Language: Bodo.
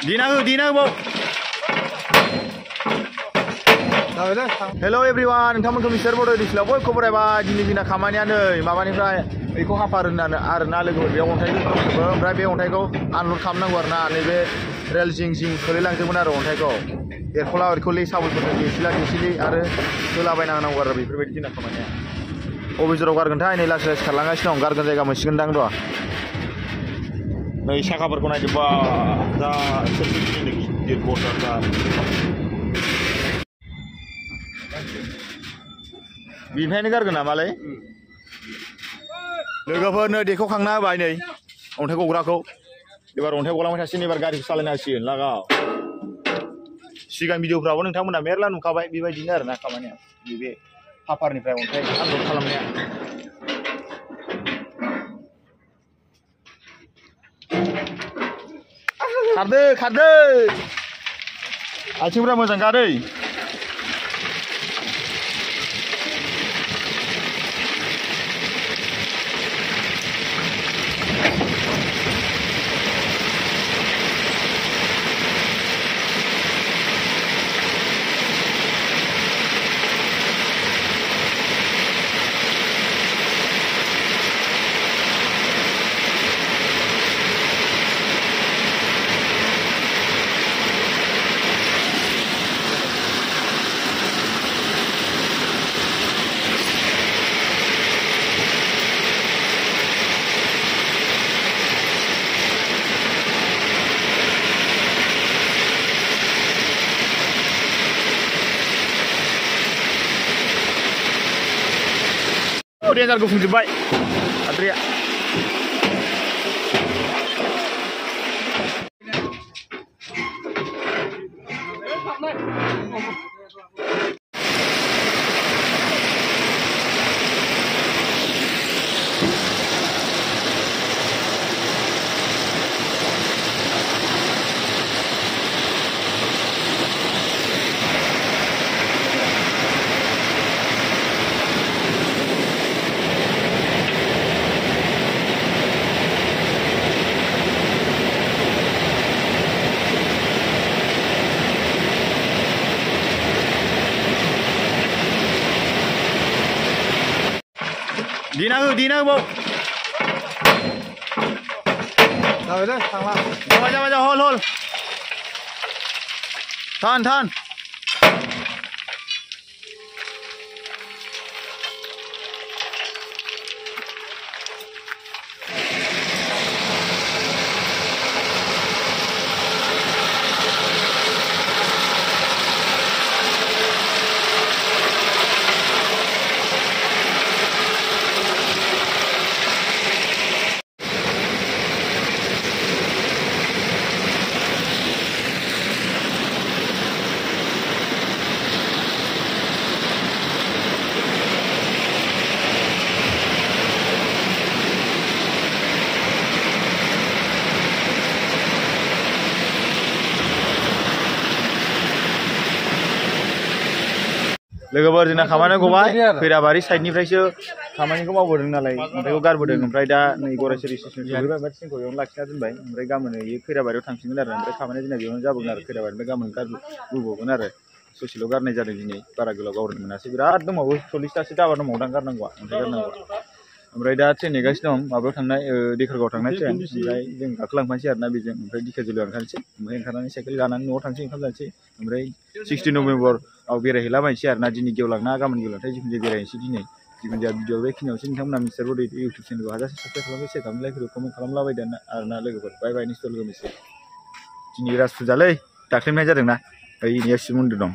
Dina bawa. Hello everyone, nonton komisar bodoh di sebelah boy koper apa jenis kamanya nih, mabani fry, iko haparin arna lego dia ontai itu, berapa dia ontai ko, unload kamna warna nebe rel jing kelilang tu mana ontai ko, erkola sabun putih sila ada sila bayang nang warna berbeda jenis kamanya. Obisro gargan thai ini las kalanga sih nong gargan jaga masih gendang doa. Nih saka berkona coba, dah seperti ini di border dah. Bimbingan gargan amalai. Logonya dekau kangna bayi nih. Ontai gograko. Ibar ontai golang macam sini ibar gari salin asin lagau. Siang video berapa nih tamu na merla nuka bayi bibai dinner nak kamarnya. Bibi hapar nih perawan ontai anggur kalamnya. Kade. Acing berapa macam kade? Dia nggak gufung jebak, Adria. Dina bawa. Tahu deh, sama. Macam hol. Tahan. Logonya dina kamana gobai, Firabari side ni fraiso kamanya ko mau bodong nalai, mereka gar bodong, mereka nih goreng seri seri, mereka macam ko yang laksana tu baik, mereka mana ye Firabari utang sini lar, mereka kamanya dina bion jabung lar, Firabari mereka mana gar bubu benar, sosial gar nih jadi ini, para gelo gaur menasi, berat tu mau solista sita warna mau dangkar nangwa, mereka dah nih guys dong, abang tangna di kerja tangna cen, mereka yang kaklang masih ada nabi jeng, mereka di kerja luar kan cen, mereka karena sekali kanan nuor tang cen kan cen, mereka 16 November au bere hila mai share na jini geolang na gaman geolang tai jikunje bere si dine jikunja video be kini osin tham na mister bodi YouTube channel ko haja subscribe खालामबे से kam like comment खालामला बाय दाना आरना लोगोफोर बाय बाय निस्टल लोगोसे jini ras fujalei दाख्लिमनाय जादोंना ओइ नेक्स्ट मुन्दु दं